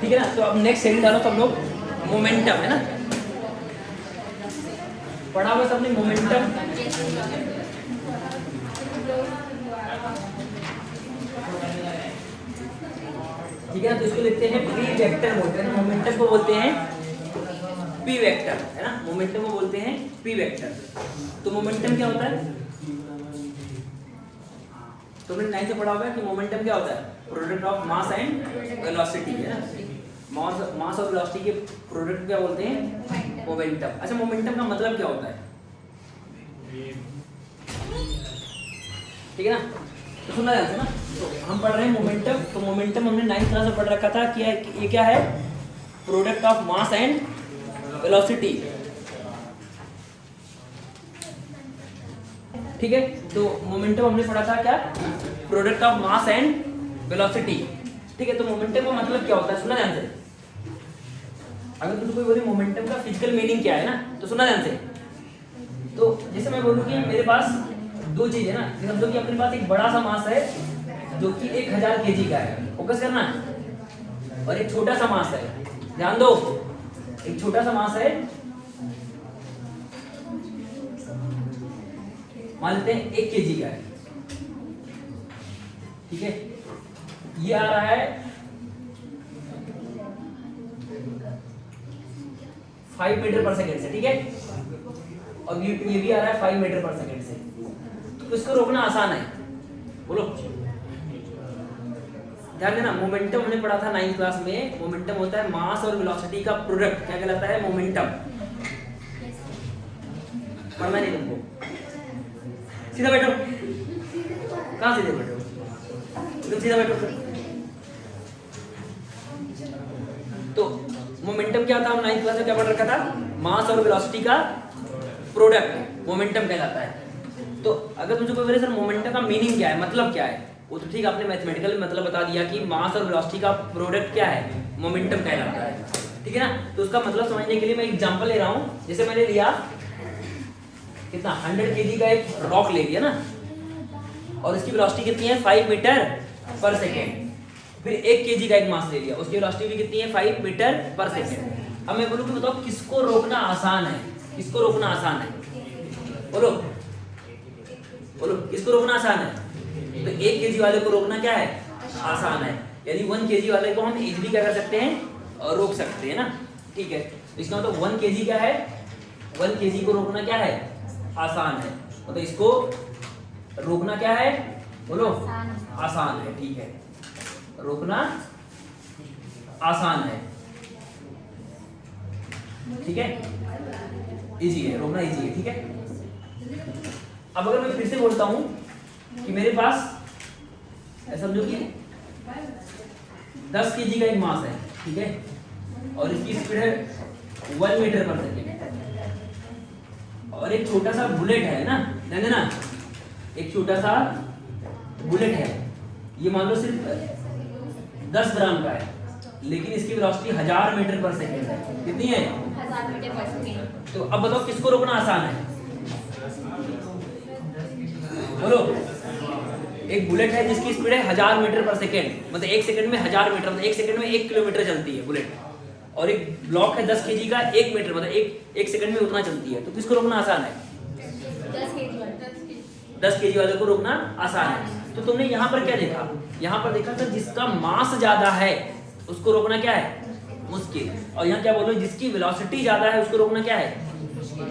ठीक है ना। तो अब नेक्स्ट हेडिंग डालो सब लोग, मोमेंटम, है ना, पढ़ा हुआ सबने मोमेंटम। ठीक है ना, तो इसको लिखते हैं पी वेक्टर बोलते हैं, मोमेंटम को बोलते हैं पी वेक्टर, है ना, मोमेंटम को बोलते हैं पी वेक्टर। तो मोमेंटम क्या होता है, तो हमने 9 से पढ़ा होगा कि मोमेंटम क्या होता है, product of mass and velocity, है ना, मास और वेलोसिटी के प्रोडक्ट क्या बोलते हैं, मोमेंटम। अच्छा, मोमेंटम का मतलब क्या होता है, ठीक है ना, तो सुनना ध्यान से ना। तो हम पढ़ रहे हैं मोमेंटम, तो मोमेंटम हमने 9th क्लास में पढ़ रखा था कि ये क्या है, product of mass and velocity, ठीक है। तो मोमेंटम हमने पढ़ा था क्या, product of mass and velocity, ठीक है। तो मोमेंटम का मतलब क्या होता है, सुना ध्यान से। अगर तुझे कोई बोले मोमेंटम का फिजिकल मीनिंग क्या है ना, तो सुना ध्यान से। तो जैसे मैं बोलूं कि मेरे पास दो चीज है ना, समझो कि अपने पास एक बड़ा सा मास है जो कि 1000 kg का है, फोकस करना है, और एक छोटा सा मास है, ध्यान दो, एक छोटा सा मास है, मान लेते हैं 1 kg का है, ठीक है। ये आ रहा है 5 मीटर पर सेकेंड से, ठीक है, और ये भी आ रहा है 5 मीटर पर सेकेंड से। तो इसको रोकना आसान है, बोलो, ध्यान देना। मोमेंटम हमने पढ़ा था 9th क्लास में, मोमेंटम होता है मास और वेलोसिटी का प्रोडक्ट, क्या कहलाता है, मोमेंटम। पढ़ना नहीं तुमको, सीधा बैठो, कहाँ सीधे बैठो, तुम सीधा बैठो। तो मोमेंटम क्या था, हम 9th क्लास में क्या पढ़ रखा था, मास और वेलोसिटी का प्रोडक्ट मोमेंटम कहलाता है। तो अगर मुझे कोई बोले सर मोमेंटम का मीनिंग क्या है, मतलब क्या है, वो तो ठीक, आपने मैथमेटिकल मतलब बता दिया कि मास और वेलोसिटी का प्रोडक्ट क्या है, मोमेंटम कहलाता है, ठीक है ना। तो उसका मतलब समझने के लिए मैं एग्जांपल ले रहा हूँ। जैसे मैंने लिया कितना, 100 kg का एक रॉक ले लिया ना, और इसकी वेलोसिटी कितनी है, 5 मीटर पर सेकेंड। फिर 1 kg का एक मास ले लिया, उसकी वेलोसिटी भी कितनी है, 5 मीटर पर सेकेंड। अब मैं बोलूँ कि बताओ किसको रोकना आसान है, किसको रोकना आसान है, बोलो बोलो, किसको रोकना आसान है। तो 1 kg वाले को रोकना क्या है, आसान है, यानी 1 kg वाले को हम इजीली क्या कर सकते हैं, रोक सकते हैं ना, ठीक है। तो इसका मतलब 1 kg क्या है, 1 kg को रोकना क्या है, आसान है, मतलब इसको रोकना क्या है, बोलो, आसान है, ठीक है, रोकना आसान है, ठीक है, इजी है, रोकना इजी है, ठीक है। अब अगर मैं फिर से बोलता हूं कि मेरे पास समझो कि 10 kg का एक मास है, ठीक है, और इसकी स्पीड है 1 मीटर पर सेकेंड, और एक छोटा सा बुलेट है ना, ध्यान देना, एक छोटा सा बुलेट है, ये मान लो सिर्फ 10 ग्राम का है, लेकिन इसकी वेलोसिटी 1000 मीटर पर सेकेंड है, कितनी है, 1000 मीटर पर सेकेंड। तो अब बताओ किसको रोकना आसान है, बोलो। एक बुलेट है जिसकी स्पीड है 1000 मीटर पर सेकेंड, मतलब 1 सेकंड में 1000 मीटर, मतलब 1 सेकंड में 1 किलोमीटर चलती है बुलेट, और एक ब्लॉक है 10 kg का 1 मीटर, मतलब एक सेकंड में उतना चलती है। तो किसको रोकना आसान है, 10 kg वाले को रोकना आसान है। तो तुमने यहाँ पर क्या देखा, यहाँ पर देखा था जिसका मास ज्यादा है उसको रोकना क्या है, मुश्किल, और यहाँ क्या बोलो, जिसकी वेलोसिटी ज्यादा है उसको रोकना क्या है,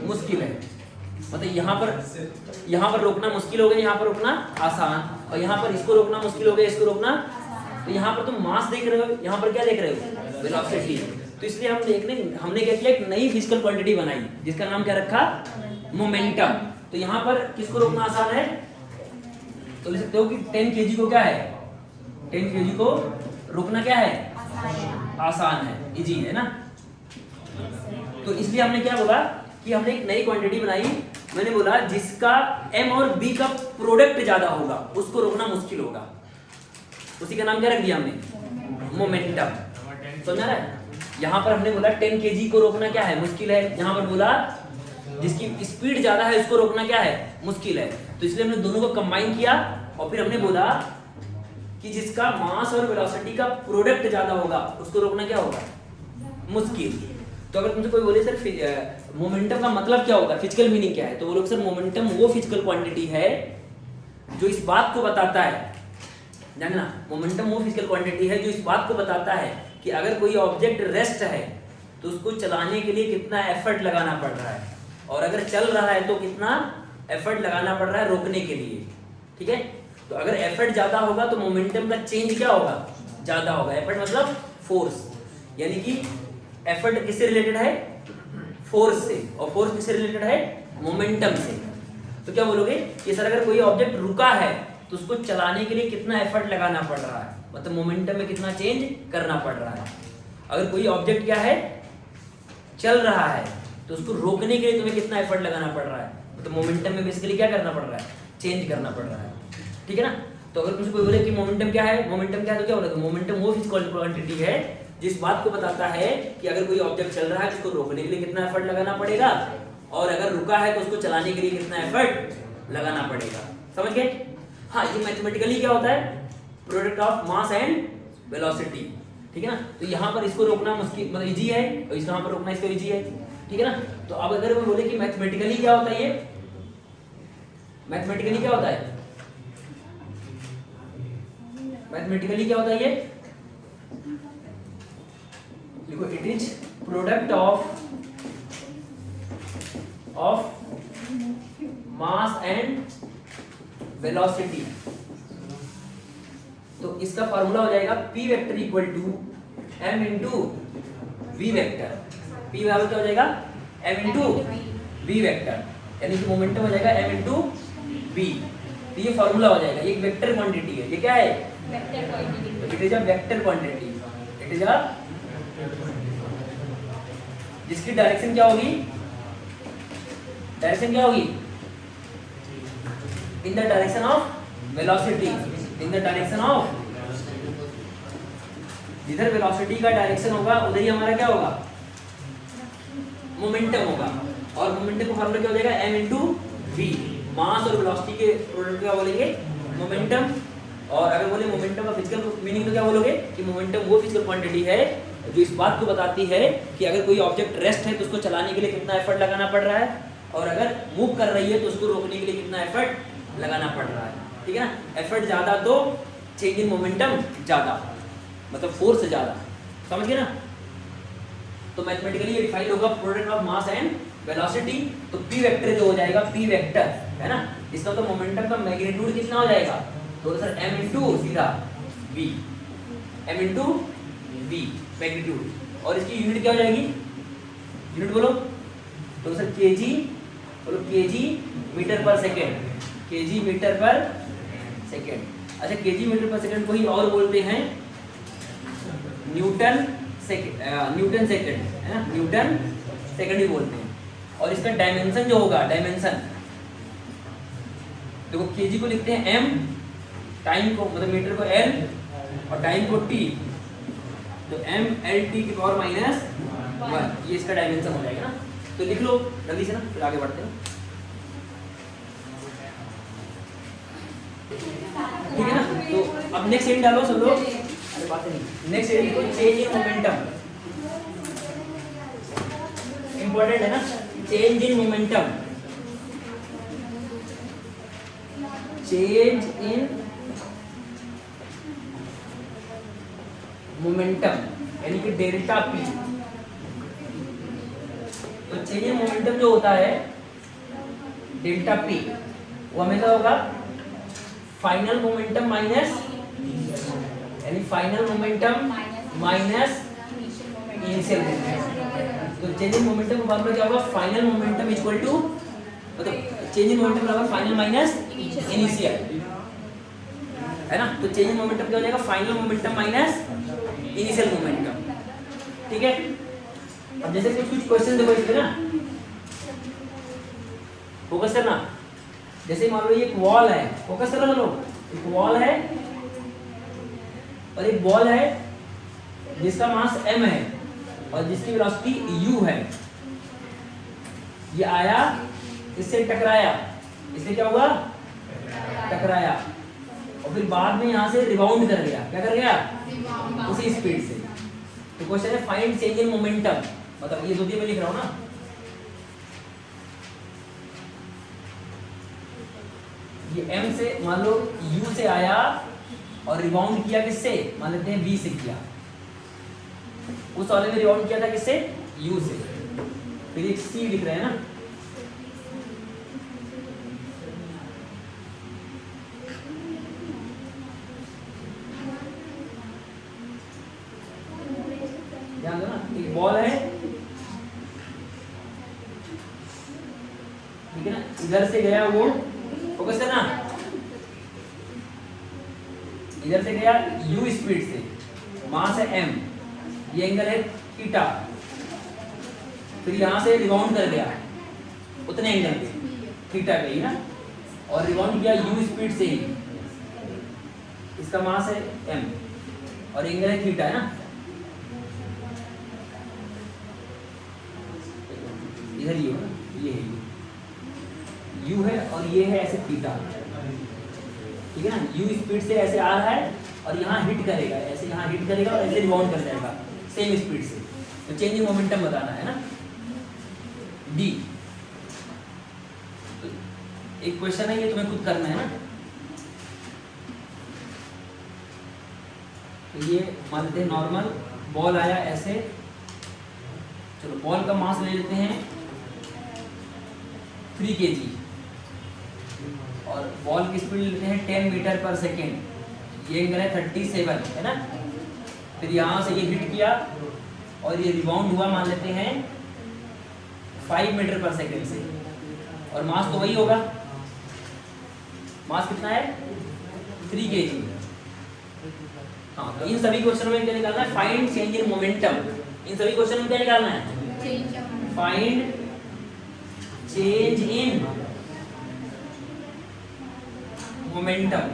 मुश्किल है। मतलब यहाँ पर रोकना मुश्किल हो गया, यहाँ पर रोकना आसान, और यहाँ पर इसको रोकना मुश्किल हो गया, इसको रोकना। तो यहाँ पर तुम मास देख रहे हो, यहाँ पर क्या देख रहे हो, वेलोसिटी। तो इसलिए हमने क्या किया, एक नई फिजिकल क्वांटिटी बनाई जिसका नाम क्या रखा, मोमेंटम। तो यहाँ पर किसको रोकना आसान है, तो लिख सकते हो कि 10 kg को क्या है, 10 kg को रोकना क्या है, आसान है, इजी है ना। तो इसलिए हमने क्या बोला कि हमने एक नई क्वांटिटी बनाई, मैंने बोला जिसका m और b का प्रोडक्ट ज्यादा होगा उसको रोकना मुश्किल होगा, उसी का नाम क्या रख दिया हमने, मोमेंटम। समझा रहा है। यहाँ पर हमने बोला 10 kg को रोकना क्या है, मुश्किल है। यहाँ पर बोला जिसकी स्पीड ज्यादा है उसको रोकना क्या है, मुश्किल है। तो इसलिए हमने दोनों को कंबाइन किया और फिर हमने बोला कि जिसका मास और वेलोसिटी का प्रोडक्ट ज्यादा होगा उसको रोकना क्या होगा, मुश्किल। तो अगर तुमसे कोई बोले सर मोमेंटम का मतलब क्या होगा, फिजिकल मीनिंग क्या है, तो बोलोगे सर मोमेंटम वो फिजिकल क्वांटिटी है जो इस बात को बताता है, जानना, मोमेंटम वो फिजिकल क्वांटिटी है जो इस बात को बताता है कि अगर कोई ऑब्जेक्ट रेस्ट है तो उसको चलाने के लिए कितना एफर्ट लगाना पड़ रहा है, और अगर चल रहा है तो कितना एफर्ट लगाना पड़ रहा है रोकने के लिए। ठीक है, तो अगर एफर्ट ज़्यादा होगा तो मोमेंटम का चेंज क्या होगा, ज़्यादा होगा। एफर्ट मतलब फोर्स, यानी कि एफर्ट किससे रिलेटेड है, फोर्स से, और फोर्स किससे रिलेटेड है, मोमेंटम से। तो क्या बोलोगे कि सर अगर कोई ऑब्जेक्ट रुका है तो उसको चलाने के लिए कितना एफर्ट लगाना पड़ रहा है, मतलब मोमेंटम में कितना चेंज करना पड़ रहा है। अगर कोई ऑब्जेक्ट क्या है, चल रहा है, तो उसको रोकने के लिए तुम्हें कितना एफर्ट लगाना पड़ रहा है, मतलब मोमेंटम में बेसिकली क्या करना पड़ रहा है, चेंज करना पड़ रहा है। ठीक है ना। तो अगर तुमसे कोई बोले कि मोमेंटम क्या है, मोमेंटम क्या है, तो क्या बोलोगे, मोमेंटम वो फिजिकल क्वांटिटी है जिस बात को बताता है कि अगर कोई ऑब्जेक्ट चल रहा है तो उसको रोकने के लिए कितना एफर्ट लगाना पड़ेगा, और अगर रुका है तो उसको चलाने के लिए कितना एफर्ट लगाना पड़ेगा। समझ गए। हाँ, ये मैथमेटिकली क्या होता है, product of mass and velocity. ठीक है ना। तो यहाँ पर इसको रोकना मुश्किल, मतलब इजी है, और यहाँ पर रोकना इसको इजी है। ठीक है ना। तो अब अगर मैं बोले कि मैथमेटिकली क्या होता है, ये मैथमेटिकली क्या होता है, मैथमेटिकली क्या होता है ये, देखो, it is product of mass and velocity. तो इसका फॉर्मूला हो जाएगा P vector equal to m into v vector. P बराबर क्या हो जाएगा, m इंटू वी वेक्टर, यानी कि मोमेंटम हो जाएगा m इंटू वी। तो ये फॉर्मूला हो जाएगा, ये एक वेक्टर क्वांटिटी है। ये क्या है, vector quantity. It is a vector quantity, it is a, जिसकी डायरेक्शन क्या होगी, डायरेक्शन क्या होगी, in the direction of velocity, in the direction of, जिधर वेलोसिटी का डायरेक्शन होगा उधर ही हमारा क्या होगा, मोमेंटम होगा। और मोमेंटम का फॉर्मूला क्या हो जाएगा, m इंटू वी। मास और वेलोसिटी के प्रोडक्ट क्या बोलेंगे, मोमेंटम। और अगर बोले मोमेंटम का फिजिकल मीनिंग तो क्या बोलोगे कि मोमेंटम वो फिजिकल क्वांटिटी है जो इस बात को बताती है कि अगर कोई ऑब्जेक्ट रेस्ट है तो उसको चलाने के लिए कितना एफर्ट लगाना पड़ रहा है, और अगर मूव कर रही है तो उसको रोकने के लिए कितना एफर्ट लगाना पड़ रहा है। ठीक है ना। एफर्ट ज़्यादा तो चेंज इन मोमेंटम ज़्यादा, मतलब फोर्स ज़्यादा। समझ गए ना। तो मैथमेटिकली ये डिफाइन होगा product of mass and velocity. तो P वेक्टर जो हो जाएगा, P वेक्टर है ना, इसका तो मोमेंटम का मैग्नीट्यूड कितना हो जाएगा, तो सर m इंटू सीधा v, m into v magnitude. और इसकी यूनिट क्या हो जाएगी, यूनिट बोलो, तो सर kg, बोलो kg मीटर पर सेकेंड, kg मीटर पर सेकेंड। अच्छा, kg मीटर पर सेकेंड को ही और बोलते हैं न्यूटन सेकेंड, न्यूटन सेकेंड है ना, न्यूटन सेकेंड भी बोलते हैं। और इसका डायमेंशन जो होगा, डायमेंशन देखो, kg को लिखते हैं m, टाइम को मतलब मीटर को l, और टाइम को t, तो m l t की पावर -1, ये इसका डायमेंशन हो जाएगा ना। तो लिख लो जल्दी से ना, फिर आगे बढ़ते हैं। ठीक है ना। तो अब नेक्स्ट एंड डालो सब लोग, अरे बात नहीं, नेक्स्ट एंड को चेंज इन मोमेंटम, इंपॉर्टेंट है ना, change in momentum, change in momentum यानी कि डेल्टा P। तो चेंज इन मोमेंटम जो होता है डेल्टा P, वो हमेशा होगा फाइनल मोमेंटम माइनस, यानी final momentum minus initial momentum. तो चेंज इन मोमेंटम का फॉर्मूला क्या होगा, फाइनल मोमेंटम इक्वल टू, मतलब चेंज इन मोमेंटम बराबर फाइनल माइनस इनिशियल, है ना। तो चेंज इन मोमेंटम क्या हो जाएगा, final momentum minus initial momentum. ठीक है। अब जैसे कुछ क्वेश्चन देखो इसमें ना, फोकस करना। जैसे मान लो ये एक वॉल है, फोकस करो लोग, एक वॉल है और एक बॉल है जिसका मास m है और जिसकी वेलोसिटी u है। ये आया, इससे टकराया, इससे क्या हुआ, टकराया, और फिर बाद में यहाँ से रिबाउंड कर गया, क्या कर गया, उसी स्पीड से। तो क्वेश्चन है फाइंड चेंज इन मोमेंटम, मतलब ये 2 में लिख रहा हूँ ना, ये m से मान लो u से आया और रिबाउंड किया किससे, मान लेते हैं v से किया, उस वाले में रिबाउंड किया था किससे, u से, फिर एक c लिख रहे हैं ना, ध्यान दो ना, एक बॉल है, ठीक है ना, इधर से गया वो, फोकस करना, इधर से गया u स्पीड से, मास है m, ये एंगल है थीटा, फिर यहाँ से रिबाउंड कर गया उतने एंगल पे, थीटा पे ही ना, और रिबाउंड किया u स्पीड से ही, इसका मास है m और एंगल है थीटा, है ना, इधर ये है, ये है u है और ये है ऐसे थीटा, ठीक है ना, u स्पीड से ऐसे आ रहा है और यहाँ हिट करेगा, ऐसे यहाँ हिट करेगा और ऐसे रिबाउंड कर जाएगा सेम स्पीड से, तो चेंज इन मोमेंटम बताना है ना, डी। तो एक क्वेश्चन है ये, तुम्हें खुद करना है ना, तो ये मान लेते हैं नॉर्मल बॉल आया ऐसे, चलो बॉल का मास ले लेते हैं 3 kg और बॉल की स्पीड लेते हैं 10 मीटर पर सेकेंड, ये एंगल है 37, है ना, फिर यहाँ से ये हिट किया और ये रिबाउंड हुआ मान लेते हैं 5 मीटर पर सेकेंड से, और मास तो वही होगा, मास कितना है 3 kg। हाँ, तो इन सभी क्वेश्चनों में क्या निकालना है, फाइंड चेंज इन मोमेंटम, इन सभी क्वेश्चन में क्या निकालना है, find change in momentum,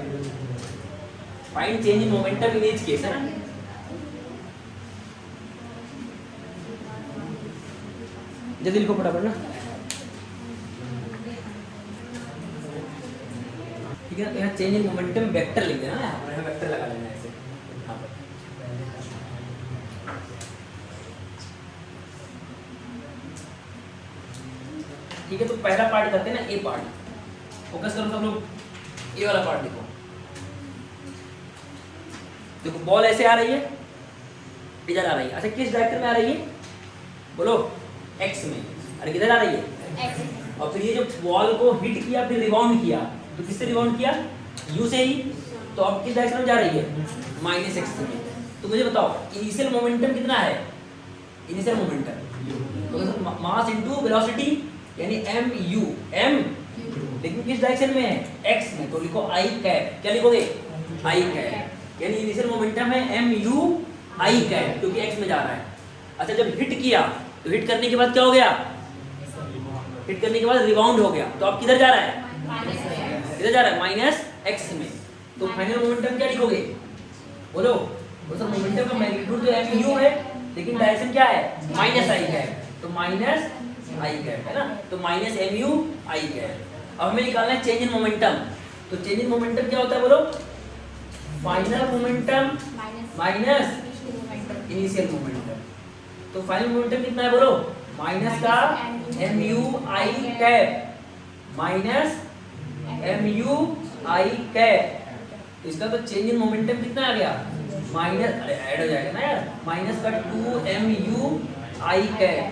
find change in momentum in each case, है ना, जल्दी लिखो फटाफट ना, ठीक है ना, तो यहाँ चेंज इन मोमेंटम वेक्टर लिख देना, यहाँ वेक्टर लगा लेना ऐसे, हाँ ठीक है। तो पहला पार्ट करते हैं ना, ए पार्ट, फोकस करो सब लोग, ये वाला पार्ट देखो, देखो बॉल ऐसे आ रही है, इधर आ रही है, अच्छा किस डायरेक्शन में आ रही है, बोलो x में, अरे किधर आ रही है, और फिर ये जो बॉल को हिट किया फिर रिबाउंड किया, तो किससे रिबाउंड किया, u से ही, तो अब किस डायरेक्शन में जा रही है, -x में। तो मुझे बताओ इनिशियल मोमेंटम कितना है, इनिशियल मोमेंटम तो मास इनटू वेलोसिटी यानी mu, m लेकिन किस डायरेक्शन में है, x में, तो लिखो i कैप, क्या लिखोगे, i कैप, यानी इनिशियल मोमेंटम है mu i कैप, क्योंकि x में जा रहा है। अच्छा जब हिट किया तो हिट करने के बाद क्या हो गया, हिट करने के बाद रिबाउंड हो गया, तो अब किधर जा रहा है, किधर जा रहा है, -x में, तो फाइनल मोमेंटम क्या लिखोगे, बोलो, सर मोमेंटम का मैग्नीट्यूड तो mu है, लेकिन डायरेक्शन क्या है, -i कैप, तो -i कैप, है ना, तो -mu i कैप। अब हमें निकालना है चेंज इन मोमेंटम, तो चेंज इन मोमेंटम क्या होता है, बोलो, final momentum minus initial momentum, तो फाइनल मोमेंटम कितना है, बोलो, माइनस का mu i cap minus mu i cap, तो इसका तो चेंज इन मोमेंटम कितना आ गया, माइनस, अरे ऐड हो जाएगा ना यार, माइनस का 2mu i कैप,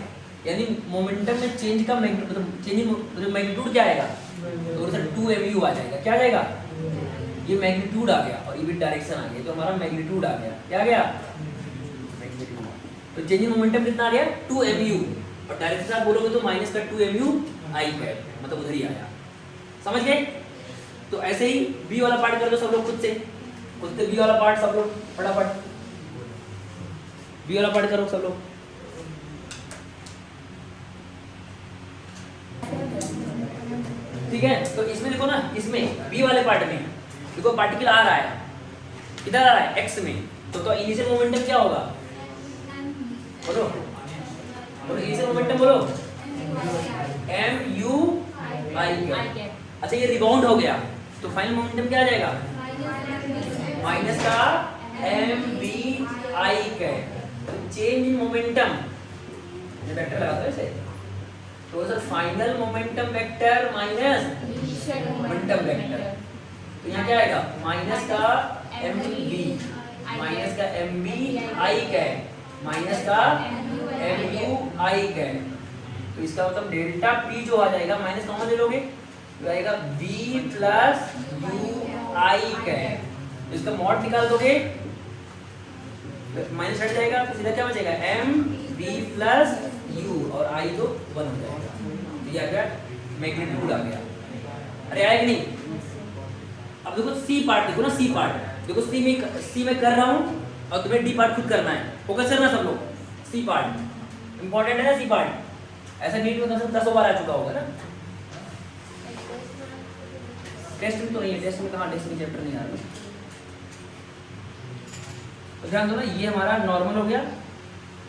यानी मोमेंटम में चेंज का मैग्नीट्यूड, चेंज इन मैग्नीट्यूड क्या आएगा, तो सर 2mu आ जाएगा, क्या आ जाएगा, ये मैग्नीट्यूड आ गया और ये भी डायरेक्शन आ गया, तो हमारा मैग्नीट्यूड आ गया, क्या आ गया, मैग्नीट्यूड। तो चेंज इन मोमेंटम कितना आ गया, 2mu, और डायरेक्शन आप बोलोगे तो माइनस का 2mu i कैप, मतलब उधर ही आया, समझ गए। तो ऐसे ही बी वाला पार्ट कर दो सब लोग खुद से बी वाला पार्ट सब लोग फटाफट, बी वाला पार्ट करो सब लोग, ठीक है। तो इसमें देखो ना, इसमें बी वाले पार्ट में देखो पार्टिकल आ रहा है, किधर आ रहा है, x में, तो इनिशियल मोमेंटम क्या होगा, बोलो बोलो, इनिशियल मोमेंटम बोलो, mu i कैप। अच्छा ये रिबाउंड हो गया, तो फाइनल मोमेंटम क्या आ जाएगा, माइनस का m b i cap. Change in momentum vector लगाते हैं इसे, तो sir final momentum vector minus momentum vector, तो यहाँ क्या आएगा माइनस का एम बी, माइनस का m b i cap, minus का एम यू आई कैप। तो इसका मतलब डेल्टा पी जो आ जाएगा माइनस कॉमन ले लोगे तो आएगा v plus you i cap. इसका मॉड निकाल दोगे माइनस हट जाएगा तो सीधा क्या बचेगा m v प्लस u और i तो 1 हो जाएगा। तो ये आ गया मैग्नीट्यूड आ गया। अरे आएगा नहीं। अब देखो सी पार्ट, देखो ना सी पार्ट, देखो सी में कर रहा हूँ और तुम्हें डी पार्ट खुद करना है, फोकस करना सब लोग। सी पार्ट इंपॉर्टेंट है ना, सी पार्ट ऐसा नीट में 10 बार आ चुका होगा ना। टेस्ट में तो नहीं है, टेस्ट में कहाँ, टेस्ट में चैप्टर नहीं आ रहा। तो ध्यान दो ना, ये हमारा नॉर्मल हो गया,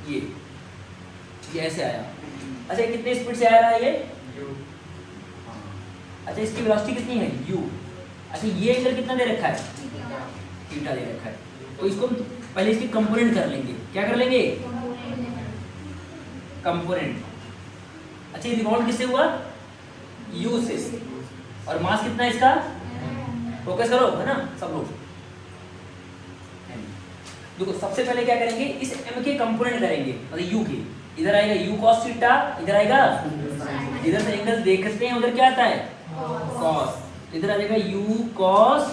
ये ऐसे आया। अच्छा कितने स्पीड से आ रहा है ये u। अच्छा इसकी वेलोसिटी कितनी है u। अच्छा ये एंगल कितना दे रखा है थीटा दे रखा है। तो इसको पहले इसकी कंपोनेंट कर लेंगे। क्या कर लेंगे कंपोनेंट। अच्छा ये रिवॉल्व किससे हुआ u से, और मास कितना है इसका, फोकस करो है ना सब लोग। देखो सबसे पहले क्या करेंगे, इस m के कंपोनेंट करेंगे मतलब u के। इधर आएगा u cos थीटा, इधर आएगा इधर से एंगल देखते हैं उधर क्या आता है cos, इधर आ जाएगा u cos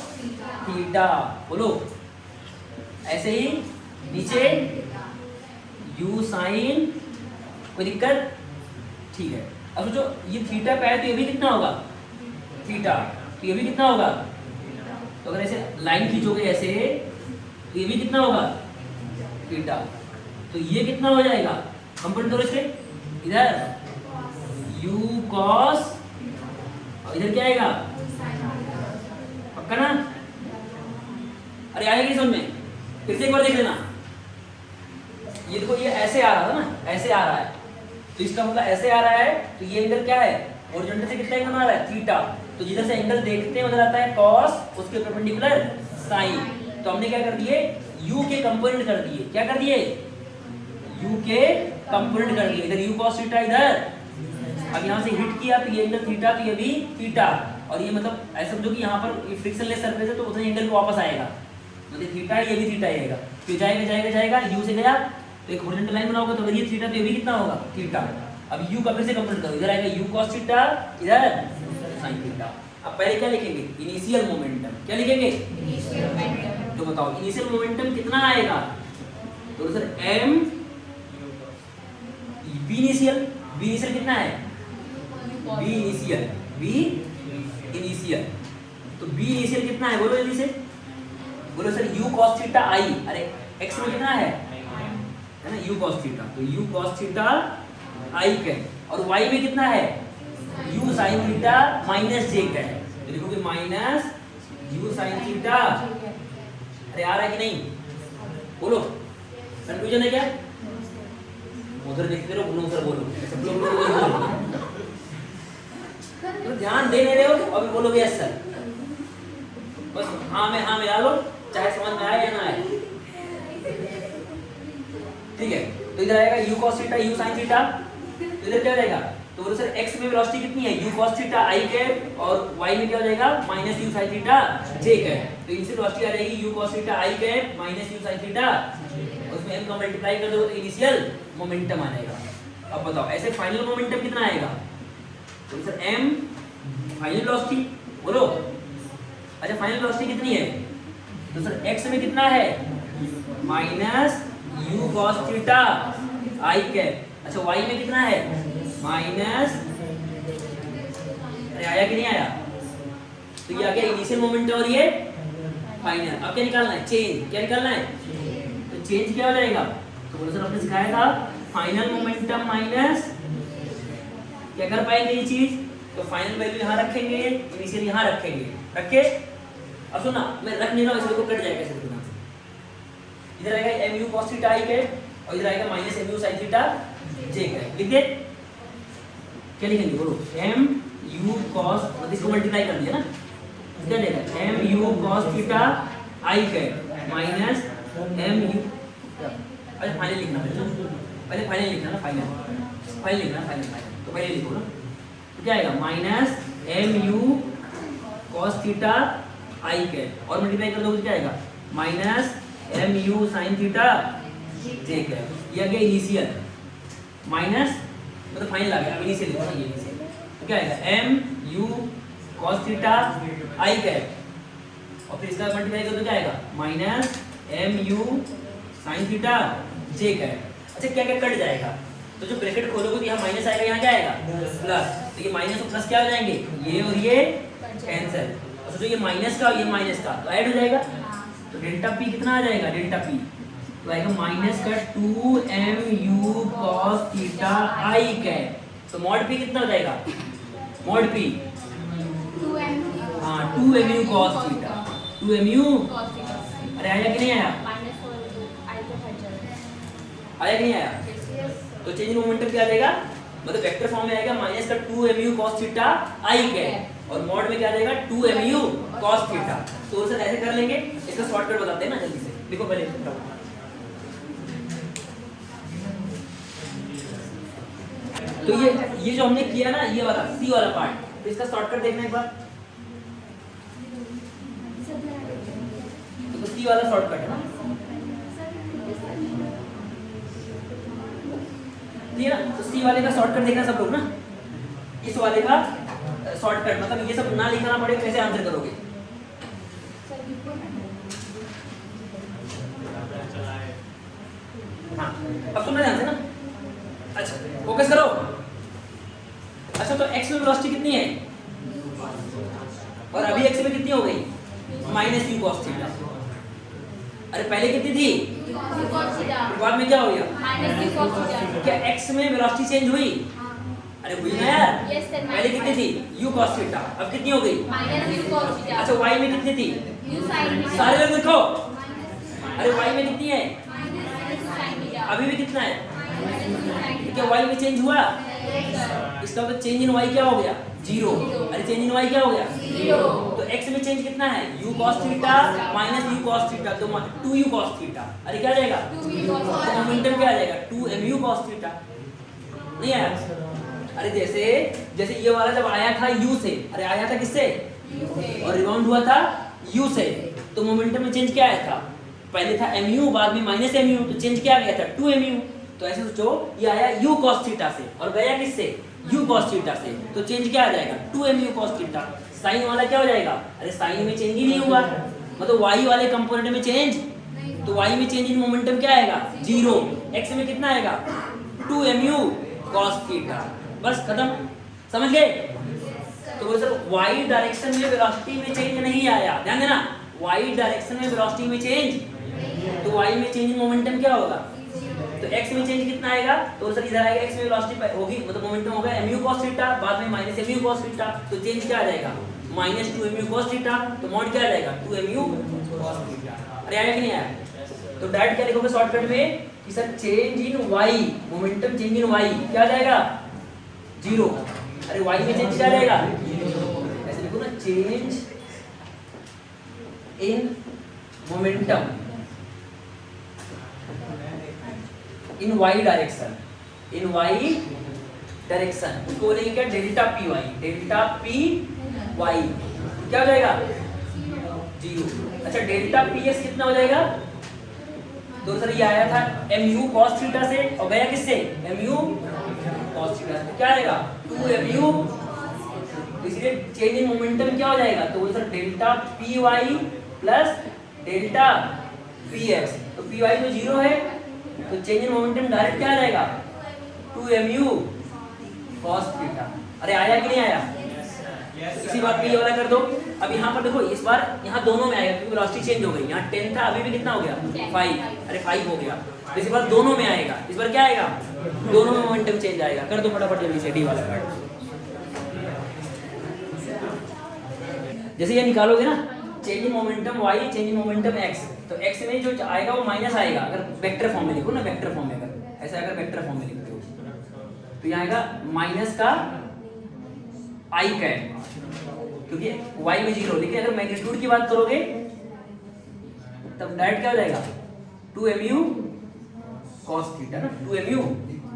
थीटा। बोलो ऐसे ही नीचे u sin, कोई दिक्कत, ठीक है। अब सोचो ये थीटा पे है तो ये भी कितना होगा थीटा, तो ये भी कितना होगा, तो अगर ऐसे लाइन खींचोगे ऐसे तो ये भी कितना होगा थीटा। तो ये कितना हो जाएगा, कंपोनेंट करो इसके, इधर u cos और इधर क्या आएगा पक्का ना। अरे आएगा नहीं समझ में, फिर से एक बार देख लेना। ये देखो ये ऐसे आ रहा था ना, ऐसे आ रहा है, तो इसका मतलब ऐसे आ रहा है, तो ये एंगल क्या है हॉरिजॉन्टल से कितना एंगल बना रहा है थीटा। तो जिधर से एंगल देखते हैं उधर आता है cos, उसके परपेंडिकुलर sin। तो हमने क्या कर दिए u के कंपोनेंट कर दिए। क्या कर दिए u के कंपोनेंट कर दिए। इधर u cos थीटा, इधर अब यहाँ से हिट किया तो ये एंगल थीटा, तो ये भी थीटा। और ये मतलब ऐसा समझो कि यहाँ पर फ्रिक्शनलेस सरफेस है तो उतने एंगल पे वापस आएगा, मतलब थीटा है ये भी थीटा आएगा। तो जाएगा जाएगा जाएगा u से गया तो एक हॉरिजॉन्टल लाइन बनाओगे तो अगर ये थीटा तो ये भी कितना होगा थीटा। अब u का फिर से कंपोनेंट करो, इधर आएगा u cos थीटा, इधर sin थीटा। अब पहले क्या लिखेंगे इनिशियल मोमेंटम। क्या लिखेंगे तो बताओ इनिशियल मोमेंटम कितना आएगा, तो सर m v इनिशियल कितना है v इनिशियल, तो v इनिशियल कितना है बोलो जल्दी से, बोलो sir u cos theta i। अरे x में कितना है ना u cos थीटा, तो u cos थीटा i के, और y में कितना है u sin theta minus j का है, तो लिखोगे माइनस u sin थीटा। अरे आ रहा है कि नहीं बोलो, कंफ्यूजन है क्या, उधर देखते रहो बोलो सर बोलो, सब लोग बोलो तो ध्यान दे नहीं रहे हो अभी बोलोगे यस सर, बस हाँ में डालो चाहे समझ में आए या ना आए, ठीक है। तो इधर आएगा u cos theta u sin theta, तो इधर क्या हो जाएगा, तो बोलो सर x में वेलोसिटी कितनी है u cos theta i cap, और y में क्या हो जाएगा minus u sin theta j cap. तो इनसे वेलोसिटी आ जाएगी u cos theta i cap minus u sin theta, उसमें m का मल्टीप्लाई कर दो तो इनिशियल मोमेंटम आ जाएगा। अब बताओ ऐसे फाइनल मोमेंटम कितना आएगा, तो सर m फाइनल वेलोसिटी बोलो। अच्छा फाइनल वेलोसिटी कितनी है, तो सर x में कितना है minus u cos theta i cap. अच्छा y में कितना है माइनस, अरे आया कि नहीं आया, तो ये आ गया इनिशियल मोमेंट और ये फाइनल। अब क्या निकालना है चेंज, क्या निकालना है, तो चेंज क्या हो जाएगा, तो बोलो सर आपने सिखाया था फाइनल मोमेंटम माइनस, क्या कर पाएंगे ये चीज, तो फाइनल वैल्यू यहाँ रखेंगे इनिशियल यहाँ रखेंगे, रखे। अब सुना मैं रख नहीं रहा हूँ इसलिए को कट जाएगा इसे बिना, इधर आएगा mu cos थीटा i के, और इधर आएगा minus mu sin theta j के। लिख दे, क्या लिखेंगे बोलो mu cos, मतलब इसको मल्टीप्लाई कर दिया ना, क्या देगा mu cos theta i cap minus m u, अच्छा फाइनल लिखना पहले फाइनल लिखना ना, फाइनल लिखना फाइनल, तो पहले लिखो ना, तो क्या आएगा minus m u cos theta i cap और मल्टीप्लाई कर दोगे तो क्या आएगा minus m u sine theta j cap. ये आ गया इनिशियल माइनस मतलब फाइनल आ गया, अब इनिशियल लिखो ना, ये इनिशियल तो क्या आएगा m u cos theta i cap और फिर इसका मल्टीप्लाई करो तो क्या आएगा minus m u sine theta j cap. अच्छा क्या क्या कट जाएगा, तो जो ब्रैकेट खोलोगे तो यहाँ माइनस आएगा, यहाँ क्या आएगा प्लस, तो ये माइनस और प्लस क्या हो जाएंगे, ये और ये कैंसिल, और जो ये माइनस का और ये माइनस का तो ऐड हो जाएगा, तो डेल्टा पी कितना आ जाएगा, डेल्टा पी तो आएगा माइनस का 2mu cos theta i cap, तो मॉड पी कितना हो जाएगा, मॉड पी 2mu हाँ 2mu cos theta 2mu, cos theta अरे आया कि नहीं आया, minus 4 I के हट जाएगा। आया कि नहीं आया, Yes. तो चेंज इन मोमेंटम क्या आ जाएगा, मतलब वेक्टर फॉर्म में आएगा माइनस का 2mu cos theta i cap और मॉड में क्या आ जाएगा 2mu cos थीटा। तो सर ऐसे कर लेंगे, इसका शॉर्टकट बताते हैं ना जल्दी से, देखो पहले तो ये जो हमने किया ना ये वाला सी वाला पार्ट, तो इसका शॉर्टकट देखना एक बार, तो सी वाला शॉर्टकट है ना, ठीक है ना, तो सी वाले का शॉर्टकट देखना सब लोग ना, इस वाले का शॉर्टकट मतलब ये सब ना लिखना पड़े, कैसे आंसर करोगे, हाँ अब सुनना ध्यान से ना, अच्छा फोकस करो। अच्छा तो x में वेलोसिटी कितनी है और अभी x में कितनी हो गई माइनस यू कॉस थीटा, अरे पहले कितनी थी u cos theta बाद में क्या हो गया, minus u cos theta। क्या x में वेलोसिटी चेंज हुई, अरे हुई ना यार, Yes sir, पहले कितनी थी u cos थीटा अब कितनी हो गई, minus u cos theta। अच्छा y में कितनी थी, u sin theta सारे लोग देखो, अरे y में कितनी है minus u sin theta अभी भी कितना है, minus u sin theta। क्या y में चेंज हुआ, Yes sir। इसका मतलब चेंज इन y क्या हो गया जीरो, अरे चेंज इन y क्या हो गया, Zero। तो x में चेंज कितना है u cos theta minus u cos theta, तो 2u cos थीटा, अरे क्या आ जाएगा 2u cos तो theta। मोमेंटम क्या आ जाएगा 2mu cos थीटा, नहीं आया, अरे जैसे ये वाला जब आया था u से, अरे आया था किससे u से। और रिबाउंड हुआ था u से, तो मोमेंटम में चेंज क्या आया था, पहले था mu बाद में माइनस mu, तो चेंज क्या आ गया था 2mu, तो ऐसे सोचो ये आया u cos थीटा से और गया किससे u cos थीटा से, तो चेंज क्या आ जाएगा 2mu cos थीटा, साइन वाला क्या हो जाएगा, अरे साइन में चेंज ही नहीं हुआ, मतलब y वाले कंपोनेंट में चेंज, तो y में चेंज इन मोमेंटम क्या आएगा जीरो, x में कितना आएगा 2mu cos थीटा, बस खत्म, समझ गए। तो बोले सर y डायरेक्शन में वेलोसिटी में चेंज नहीं आया, ध्यान देना y डायरेक्शन में वेलोसिटी में चेंज, तो y में चेंज इन मोमेंटम क्या होगा, तो x में चेंज कितना आएगा, तो सर इधर आएगा x में वेलोसिटी होगी मतलब मोमेंटम होगा mu cos थीटा बाद में माइनस mu cos थीटा, तो चेंज क्या आ जाएगा माइनस 2mu cos थीटा, तो मॉड क्या आ जाएगा 2mu cos थीटा, अरे आया कि नहीं आया, तो डायरेक्ट क्या लिखोगे शॉर्टकट में कि sir change in y momentum change in y क्या आ जाएगा जीरो, अरे y में चेंज क्या आ जाएगा, ऐसे लिखो ना change in momentum in y direction, in y direction उसको बोलेंगे क्या delta p y, delta p y क्या हो जाएगा जीरो, अच्छा डेल्टा पी एक्स कितना हो जाएगा, तो सर ये आया था mu cos थीटा से और गया किससे mu cos थीटा से, क्या आएगा 2mu, इसलिए चेंज इन मोमेंटम क्या हो जाएगा, तो sir delta p y plus delta p x, तो पी वाई तो जीरो है, तो चेंज इन मोमेंटम डायरेक्ट क्या आ जाएगा 2mu cos थीटा, अरे आया कि नहीं आया, इसी बात पे ये वाला कर दो। अब यहाँ पर देखो इस बार यहाँ दोनों में आएगा क्योंकि वेलोसिटी चेंज हो गई, यहाँ 10 था अभी भी कितना हो गया 5, अरे 5 हो गया, तो इस बार दोनों में आएगा, इस बार क्या आएगा दोनों में मोमेंटम चेंज आएगा, कर दो फटाफट जल्दी से डी वाला पार्ट, जैसे ये निकालोगे ना change in momentum y change in momentum x, तो x में जो आएगा वो माइनस आएगा, अगर वेक्टर फॉर्म में लिखो ना, वेक्टर फॉर्म में अगर ऐसा अगर वेक्टर फॉर्म में लिखते हो तो यहाँ आएगा माइनस का i कैप, क्योंकि y में जीरो, लेकिन अगर मैग्नीट्यूड की बात करोगे तब डायरेक्ट क्या हो जाएगा 2mu cos थीटा ना, 2mu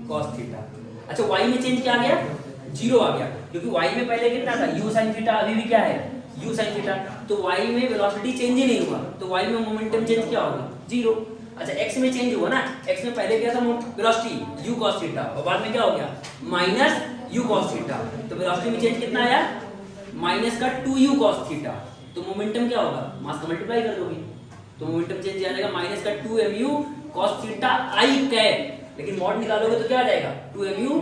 cos थीटा। अच्छा y में चेंज क्या आ गया, 0 आ गया, क्योंकि y में पहले कितना था u sin थीटा, अभी भी क्या है u sin थीटा, तो y में वेलोसिटी चेंज ही नहीं हुआ, तो y में मोमेंटम चेंज क्या होगा 0। अच्छा x में चेंज हुआ ना, x में पहले क्या था वेलोसिटी u cos थीटा और बाद में क्या हो गया माइनस u cos थीटा, तो वेलोसिटी में चेंज कितना आया माइनस का 2u cos थीटा, तो मोमेंटम क्या होगा मास का मल्टीप्लाई कर दोगे तो मोमेंटम चेंज आ जाएगा माइनस का 2mu cos theta i cap, लेकिन मॉड निकालोगे तो क्या आ जाएगा 2mu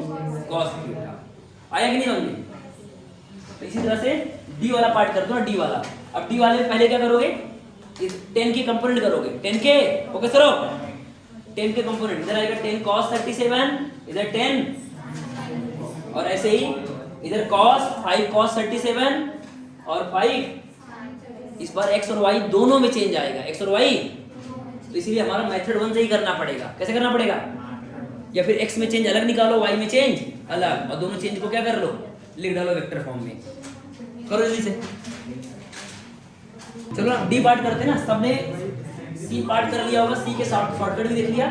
cos थीटा। आया कि नहीं समझ में? तो इसी तरह से d वाला पार्ट कर दो ना, d वाला। अब d वाले में पहले क्या करोगे, इस 10 के कंपोनेंट करोगे, 10 के फोकस करो, 10 के कंपोनेंट इधर आएगा 10 cos 37, इधर 10 और ऐसे ही इधर cos 5 cos 37 और 5, इस बार x और y दोनों में चेंज आएगा, x और y, तो इसीलिए हमारा मेथड 1 से ही करना पड़ेगा। कैसे करना पड़ेगा, या फिर x में चेंज अलग निकालो, y में चेंज अलग, और दोनों चेंज को क्या कर लो लिख डालो वेक्टर फॉर्म में। करो जल्दी से, चलो ना डी पार्ट करते हैं ना, सबने सी पार्ट कर लिया होगा, सी के शॉर्टकट भी देख लिया।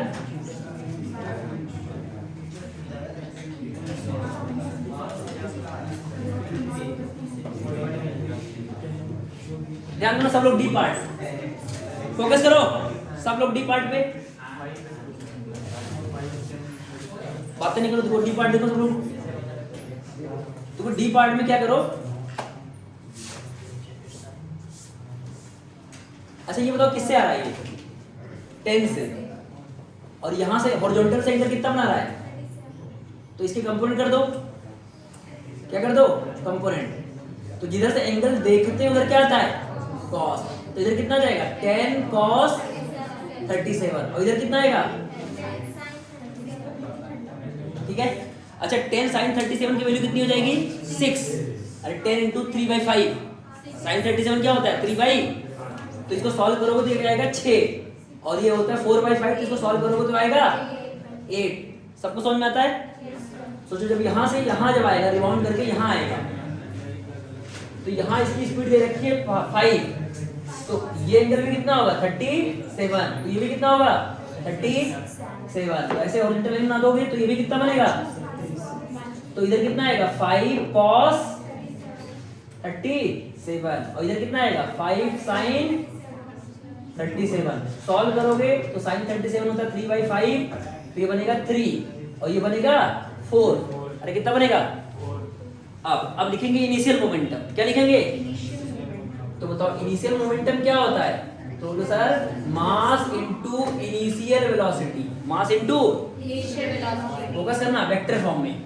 ध्यान दो सब लोग डी पार्ट, फोकस करो सब लोग डी पार्ट पे, बातें नहीं करो, देखो डी पार्ट देखो सब लोग, देखो डी पार्ट में क्या करो। अच्छा ये बताओ किससे आ रहा है ये 10 से, और यहां से हॉरिजॉन्टल से एंगल कितना बना रहा है, तो इसके कंपोनेंट कर दो, क्या कर दो कंपोनेंट, तो जिधर से एंगल देखते हैं उधर क्या आता है cos, तो इधर कितना जाएगा 10 cos 37 और इधर कितना आएगा, ठीक है। अच्छा 10 sin 37 की वैल्यू कितनी हो जाएगी 6, अरे 10 into 3/5, sin 37 क्या होता है 3/, तो इसको सॉल्व करोगे तो ये क्या आएगा 6, और ये होता है 4/5, तो इसको सॉल्व करोगे तो आएगा 8। सबको समझ में आता है? सोचो जब यहाँ से यहाँ जब आएगा रिबाउंड करके यहाँ आएगा, तो यहाँ इसकी स्पीड दे रखी है 5, तो ये एंगल भी कितना होगा 37, तो ये भी कितना होगा 37, तो ऐसे हॉरिजॉन्टल लाइन बना दोगे तो ये भी कितना बनेगा, तो इधर कितना आएगा 5 cos 37 और इधर कितना आएगा 5 sin 37, सॉल्व करोगे तो sin 37 होता है 3/5, तो ये बनेगा 3 और ये बनेगा 4, अरे कितना बनेगा। अब लिखेंगे इनिशियल मोमेंटम, क्या लिखेंगे, तो बताओ इनिशियल मोमेंटम क्या होता है, तो बोलो sir mass into initial velocity, mass into initial velocity, focus करना वेक्टर फॉर्म में,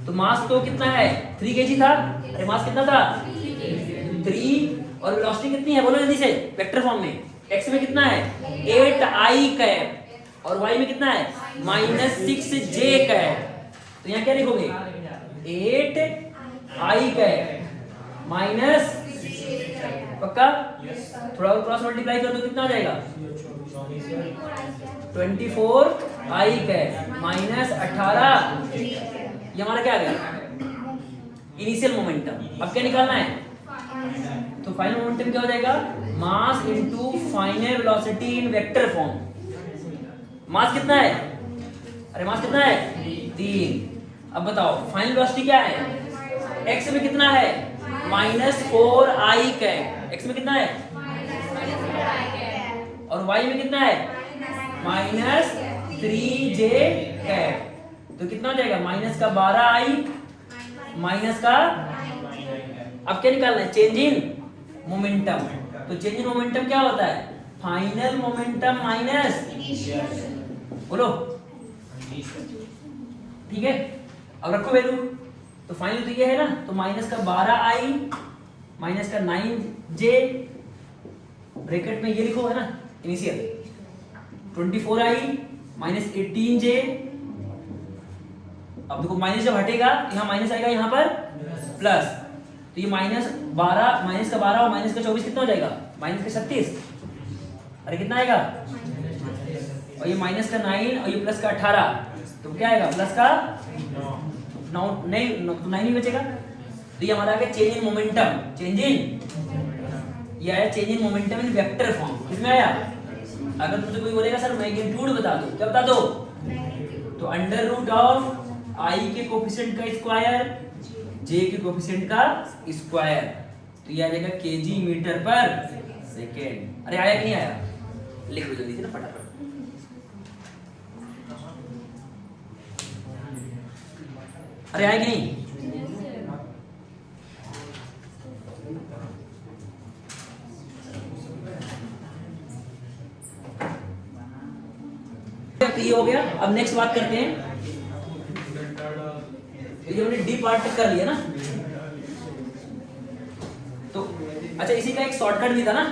तो मास तो कितना है 3 kg था, अरे मास कितना था 3 और वेलोसिटी कितनी है बोलो जल्दी से वेक्टर फॉर्म में, x में कितना है 8i कैप और y में कितना है -6j कैप, तो यहाँ क्या लिखोगे 8i कैप माइनस, पक्का थोड़ा और क्रॉस मल्टीप्लाई कर दो कितना आ जाएगा 24i कैप माइनस 18, ये हमारा क्या आ गया इनिशियल मोमेंटम। अब क्या निकालना है, तो फाइनल मोमेंटम क्या हो जाएगा mass into final velocity in vector form. Mass कितना है, अरे मास कितना है 3, अब बताओ फाइनल वेलोसिटी क्या है, x में कितना है -4i कैप, x में कितना है और y में कितना है -3j कैप, तो कितना हो जाएगा माइनस का 12i माइनस का, अब क्या निकालना है चेंज इन मोमेंटम, तो चेंज इन मोमेंटम क्या होता है फाइनल मोमेंटम माइनस, बोलो ठीक है। अब रखो वैल्यू, तो फाइनल तो ये है ना, तो माइनस का 12i माइनस का 9j, ब्रैकेट में ये लिखो है ना इनिशियल, 24i माइनस 18j, अब देखो माइनस जब हटेगा यहाँ माइनस आएगा यहाँ पर प्लस, तो ये -12 माइनस का 12 और माइनस का 24 कितना हो जाएगा माइनस का 36, अरे कितना आएगा, और ये माइनस का 9 और ये प्लस का 18, तो क्या आएगा प्लस का 9, नहीं तो 9 ही बचेगा, तो ये हमारा आ गया change in momentum, change in, ये आया change in momentum in vector form. किसमें आया? अगर तुमसे कोई बोलेगा सर मैग्नीट्यूड बता दो, क्या बता दो? तो अंडर रूट ऑफ आई के कोफिशिएंट का स्क्वायर जे के कोफिशिएंट का स्क्वायर, तो ये आ जाएगा केजी मीटर पर सेकेंड। अरे आया कि नहीं आया? लिख दो जल्दी से ना फटाफट। अरे आया कि नहीं? तो ये हो गया। अब नेक्स्ट बात करते हैं, ये हमने डी पार्ट तक कर लिया ना। तो अच्छा, इसी का एक शॉर्टकट भी था ना,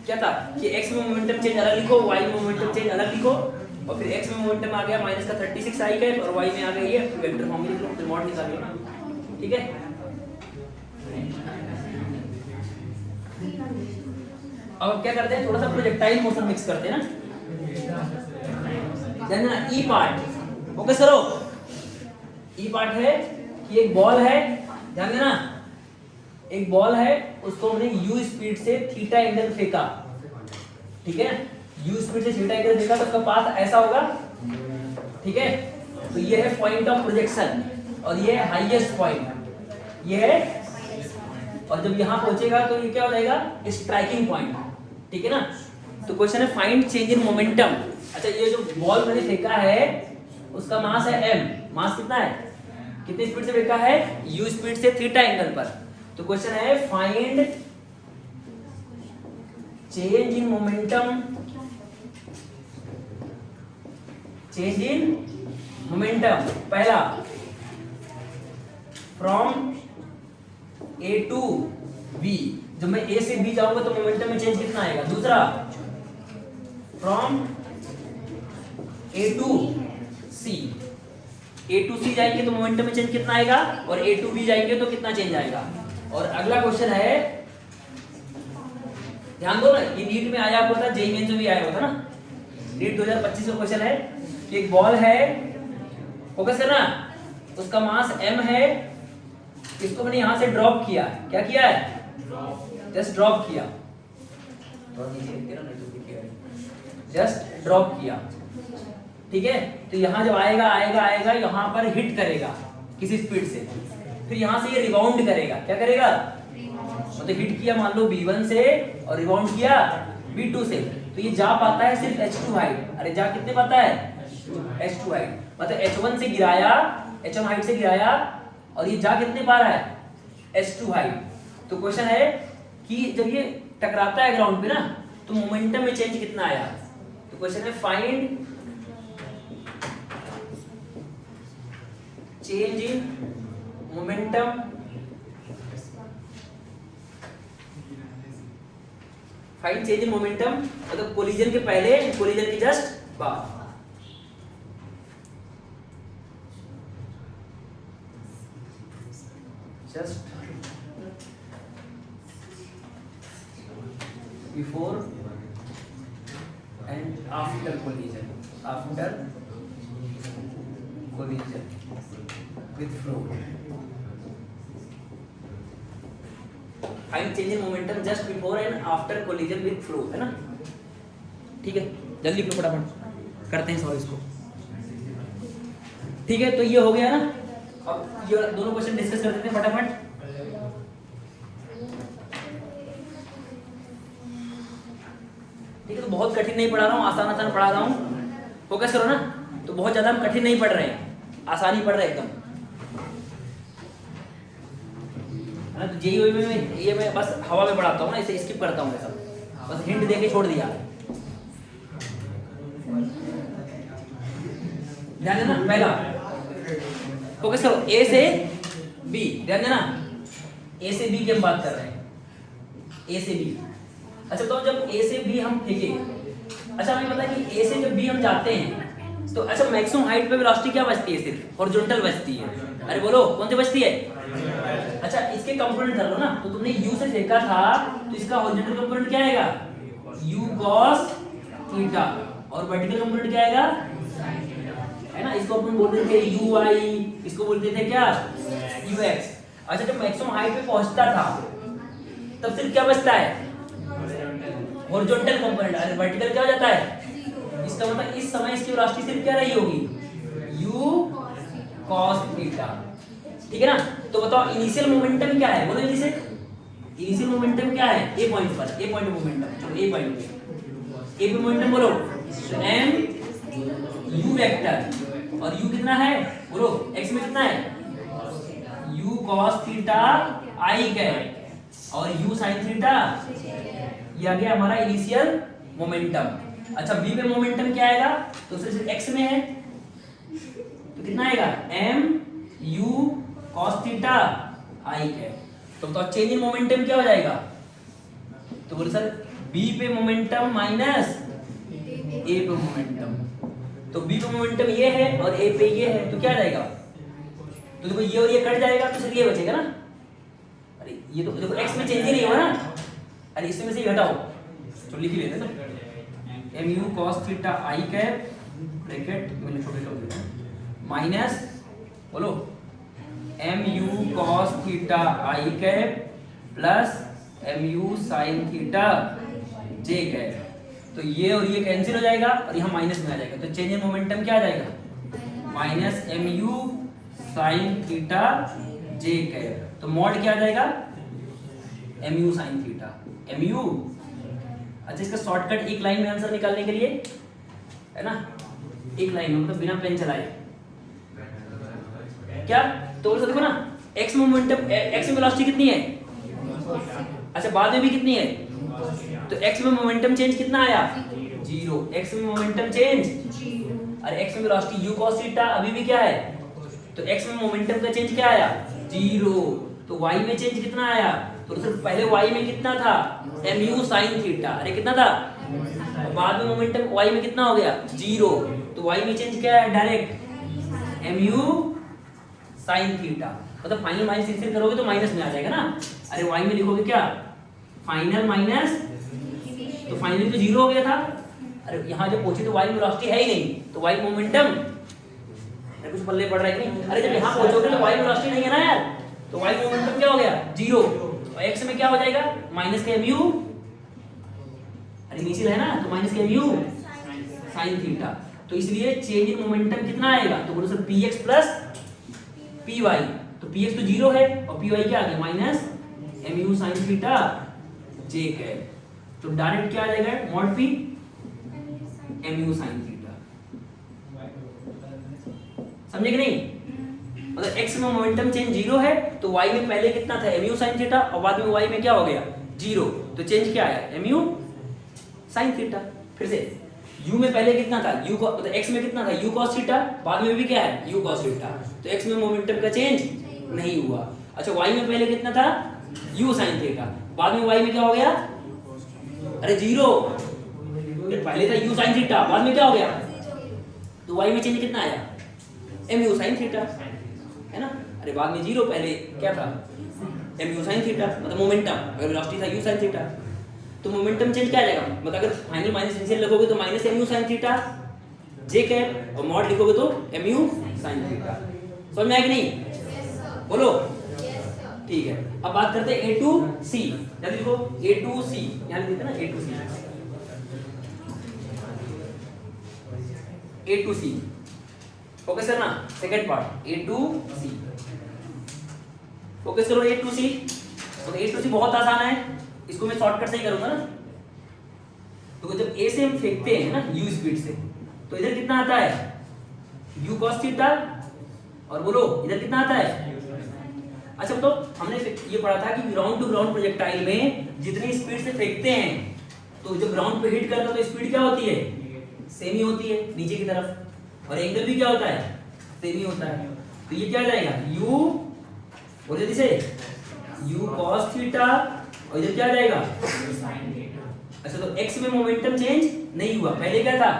क्या था कि x में मोमेंटम चेंज अलग लिखो, y में मोमेंटम चेंज अलग लिखो, और फिर x में मोमेंटम आ गया माइनस का 36 आई का, और y में आ गई है वेक्टर फॉर्म में लिख लो, फिर मॉड निकाल लो ना। ठीक है, अब क्या करते हैं, थोड़ा सा प्रोजेक्टाइल मोशन मिक्स करते हैं ना। ध्यान देना, ई पार्ट फोकस करो। ई पार्ट है कि एक बॉल है, ध्यान देना, एक बॉल है, उसको हमने u स्पीड से थीटा एंगल फेंका। ठीक है, u स्पीड से थीटा एंगल फेंका तो उसका पाथ ऐसा होगा। ठीक है, तो ये है पॉइंट ऑफ प्रोजेक्शन, और ये है हाईएस्ट पॉइंट, ये है, और जब यहां पहुंचेगा तो ये क्या हो जाएगा? Striking point. ठीक है ना, तो क्वेश्चन है फाइंड चेंज इन मोमेंटम। अच्छा, ये जो बॉल मैंने फेंका है उसका मास है m, मास कितना है, कितनी स्पीड से फेंका है? u स्पीड से थीटा एंगल पर। तो क्वेश्चन है find change in momentum, change in momentum. पहला फ्रॉम a टू b, जब मैं a से b जाऊंगा तो मोमेंटम में चेंज कितना आएगा? दूसरा from a to c, a to c जाएंगे तो मोमेंटम में चेंज कितना आएगा, और a टू b जाएंगे तो कितना चेंज आएगा। और अगला क्वेश्चन है, ध्यान दो ना, ये नीट में आया हुआ था, जेईई मेंस में भी आया हुआ था ना, नीट 2025 का क्वेश्चन है कि एक बॉल है, फोकस करना, उसका मास m है, इसको मैंने यहां से ड्रॉप किया। क्या किया है? जस्ट ड्रॉप किया, जस्ट ड्रॉप किया। ठीक है, तो यहां जब आएगा आएगा आएगा यहां पर हिट करेगा किसी स्पीड से, फिर यहां से ये रिबाउंड करेगा। क्या करेगा? मतलब हिट किया मान लो b1 से और रिबाउंड किया b2 से, तो ये जा पाता है सिर्फ h2 हाइट। अरे जा कितने पाता है? h2 हाइट, मतलब h1 से गिराया, h1 हाइट से गिराया, और ये जा कितने पा रहा है? h2 height. तो क्वेश्चन है कि जब ये टकराता है ग्राउंड पे ना, तो मोमेंटम में चेंज कितना आया। तो क्वेश्चन है find change in momentum find change in momentum, मतलब कोलिजन के पहले, कोलिजन के जस्ट बाद। Just before and after collision, after collision with flow. Find change in momentum just before and after collision with flow, है ना। ठीक है, जल्दी लिखो फटाफट, करते हैं सॉल्व इसको। ठीक है, तो ये हो गया ना। अब ये दोनों क्वेश्चन डिस्कस कर देते हैं फटाफट। ठीक है, तो बहुत कठिन नहीं पढ़ा रहा हूँ, आसान आसान पढ़ा रहा हूँ, फोकस करो ना। तो बहुत ज्यादा हम कठिन नहीं पढ़ रहे हैं, आसानी पढ़ रहे हैं एकदम। तो जेईई में ये मैं बस हवा में पढ़ाता हूँ ना, इसे स्किप करता हूँ, सब बस हिंट देके छोड़ दिया। ध्यान देना, पहला फोकस करो, ए से बी, ध्यान देना, ए से बी की हम बात कर रहे हैं, ए से बी। अच्छा, तो जब ए से बी हम फेंके, अच्छा हमें पता है कि ए से जब बी हम जाते हैं तो अच्छा मैक्सिमम हाइट पे वेलोसिटी क्या बचती है? सिर्फ हॉरिजॉन्टल बचती है। अरे बोलो कौन सी बचती है? अच्छा, इसके कंपोनेंट कर लो ना, तो तुमने u से फेंका था तो इसका हॉरिजॉन्टल कंपोनेंट क्या आएगा? u cos थीटा, और वर्टिकल कंपोनेंट क्या आएगा? है ना, इसको अपन बोलते थे uy, इसको बोलते थे क्या? ux। अच्छा, जब मैक्सिमम हाइट पे पहुंचता था तब सिर्फ क्या बचता है? हॉरिजॉन्टल कंपोनेंट, अरे वर्टिकल क्या हो जाता है? इसका मतलब इस समय इसकी वेलोसिटी सिर्फ क्या रही होगी? u cos थीटा, ठीक है ना? तो बताओ इनिशियल मोमेंटम क्या है, बोलो जल्दी से। इनिशियल मोमेंटम क्या है? ए पॉइंट पर, ए पॉइंट मोमेंटम, चलो ए पॉइंट पे, ए पे मोमेंटम बोलो m u वेक्टर, और u कितना है बोलो, x में कितना है? u cos theta i cap और u sin थीटा, ये आ गया हमारा इनिशियल मोमेंटम। अच्छा बी पे मोमेंटम क्या आएगा? तो सिर्फ x में है तो कितना आएगा? m u cos theta i cap. तो बताओ चेंज इन मोमेंटम क्या हो जाएगा? तो बोले सर b पे मोमेंटम माइनस a पे मोमेंटम, तो b पे मोमेंटम ये है और a पे ये है, तो क्या जाएगा? तो देखो ये और ये कट जाएगा तो सिर्फ ये बचेगा ना। अरे ये तो देखो x में चेंज ही नहीं हुआ ना, अरे इसमें से ही घटाओ, तो लिख लेते हैं ना, mu cos theta i cap bracket मैंने छोटे छोटे माइनस बोलो mu cos theta i cap plus mu sin theta j cap. तो ये और ये कैंसिल हो जाएगा और यहाँ माइनस में आ जाएगा, तो चेंज इन मोमेंटम क्या आ जाएगा? Minus mu sin theta j cap. तो मॉड क्या आ जाएगा? mu sin theta mu। अच्छा इसका शॉर्टकट एक लाइन में आंसर निकालने के लिए है ना, एक लाइन में मतलब बिना पेन चलाए क्या? तो देखो ना x मोमेंटम, x में वेलोसिटी कितनी है? अच्छा बाद में भी कितनी है? तो x में मोमेंटम चेंज कितना आया? 0। x में मोमेंटम चेंज, अरे x में वेलोसिटी u cos थीटा अभी भी क्या है? तो x में मोमेंटम का चेंज क्या आया? 0। तो y में चेंज कितना आया? तो सिर्फ पहले y में कितना था? mu sin थीटा, अरे कितना था? बाद में मोमेंटम y में कितना हो गया? 0। तो y में चेंज क्या है? डायरेक्ट mu sin थीटा, मतलब फाइनल माइनस इंसिडेंट करोगे तो माइनस में आ जाएगा ना। अरे y में लिखोगे क्या? फाइनल माइनस, तो फाइनली तो 0 हो गया था। अरे यहाँ जब पहुंचे तो y में वेलोसिटी है ही नहीं, तो y मोमेंटम, अरे कुछ पल्ले पड़ रहा है कि नहीं? अरे जब यहाँ पहुंचोगे तो y में वेलोसिटी नहीं है ना यार, तो y मोमेंटम क्या हो गया? 0। और x में क्या हो जाएगा? माइनस का mu, अरे इनिशियल है ना, तो माइनस का mu sin थीटा। तो इसलिए चेंज इन मोमेंटम कितना आएगा? तो बोलो सर px प्लस py, तो px तो 0 है और py क्या आ गया? Minus mu sin theta j cap. तो डायरेक्ट क्या आ जाएगा? Mod p mu sin theta. समझे कि नहीं? मतलब x में मोमेंटम चेंज 0 है तो y में पहले कितना था? mu sin थीटा, और बाद में y में क्या हो गया? 0। तो चेंज क्या आया? mu sin theta. फिर से u में पहले कितना था? u को मतलब x में कितना था? u cos थीटा, बाद में भी क्या है? u cos theta. तो x में मोमेंटम का चेंज नहीं हुआ। अच्छा y में पहले कितना था? u sin थीटा, बाद में y में क्या हो गया? अरे 0। पहले था u sin थीटा, बाद में क्या हो गया? तो y में चेंज कितना आया? mu sin थीटा, है ना। अरे बाद में 0, पहले क्या था? mu sin थीटा, मतलब मोमेंटम, अगर वेलोसिटी था u sin थीटा, तो मोमेंटम चेंज क्या आ जाएगा? मतलब अगर फाइनल माइनस इनिशियल लगोगे तो minus mu sin theta j cap, और मॉड लिखोगे तो mu sin थीटा। समझ में आया कि नहीं? बोलो। ठीक है, अब बात करते हैं a to c। जल्दी लिखो a to c, यहाँ लिख देते ना a to c, a to c। Focus करना, second part a to c, focus करो a to c। तो a to c बहुत आसान है, इसको मैं शॉर्टकट से ही करूंगा ना। तो जब a से हम फेंकते हैं ना u स्पीड से, तो इधर कितना आता है? u cos थीटा, और बोलो इधर कितना आता है? अच्छा तो हमने ये पढ़ा था कि ग्राउंड टू ग्राउंड प्रोजेक्टाइल में जितनी स्पीड से फेंकते हैं, तो जब ग्राउंड पे हिट करता है तो स्पीड क्या होती है? सेम ही होती है नीचे की तरफ, और एंगल भी क्या होता है? सेम ही होता है। तो ये क्या जाएगा? u, बोलो जल्दी से, u cos थीटा, और इधर क्या जाएगा? अच्छा तो x में मोमेंटम चेंज नहीं हुआ, पहले क्या था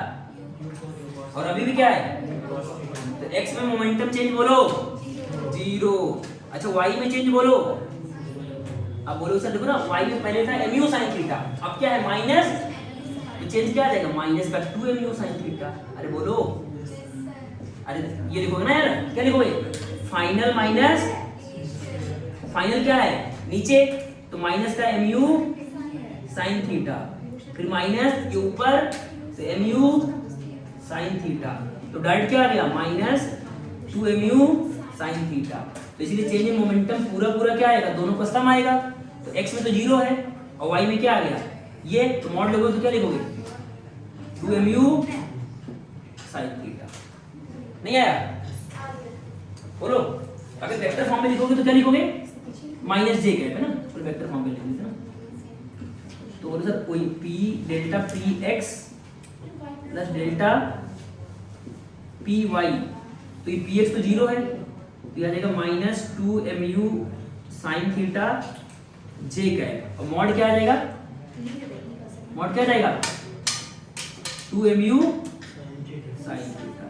और अभी भी क्या है? तो x में मोमेंटम चेंज बोलो 0। अच्छा y में चेंज बोलो, अब बोलो सर देखो ना, y में पहले था mu sin थीटा, अब क्या है? माइनस, तो चेंज क्या आ जाएगा? माइनस का 2 mu sin थीटा। अरे बोलो, अरे ये लिखोगे ना यार, क्या लिखोगे? फाइनल माइनस, फाइनल क्या है? नीचे, तो माइनस का mu sin थीटा, फिर माइनस ये ऊपर से mu sin थीटा, तो डायरेक्ट क्या आ गया माइनस 2mu sin थीटा। तो इसीलिए चेंज इन मोमेंटम पूरा क्या आएगा, दोनों का सम आएगा। तो x में तो 0 है और y में क्या आ गया ये, तो मॉड लोगे तो क्या लिखोगे 2mu sin थीटा। नहीं आया, बोलो। अगर वेक्टर फॉर्म में लिखोगे तो क्या लिखोगे माइनस जे है ना, फिर वेक्टर फॉर्म में लिख देते ना। तो बोलो सर कोई p delta p x plus delta p y, तो ये पी एक्स तो 0 है, तो आ जाएगा माइनस 2mu साइन थीटा जे का है, और मॉड क्या आ जाएगा, मॉड क्या आ जाएगा 2mu साइन थीटा,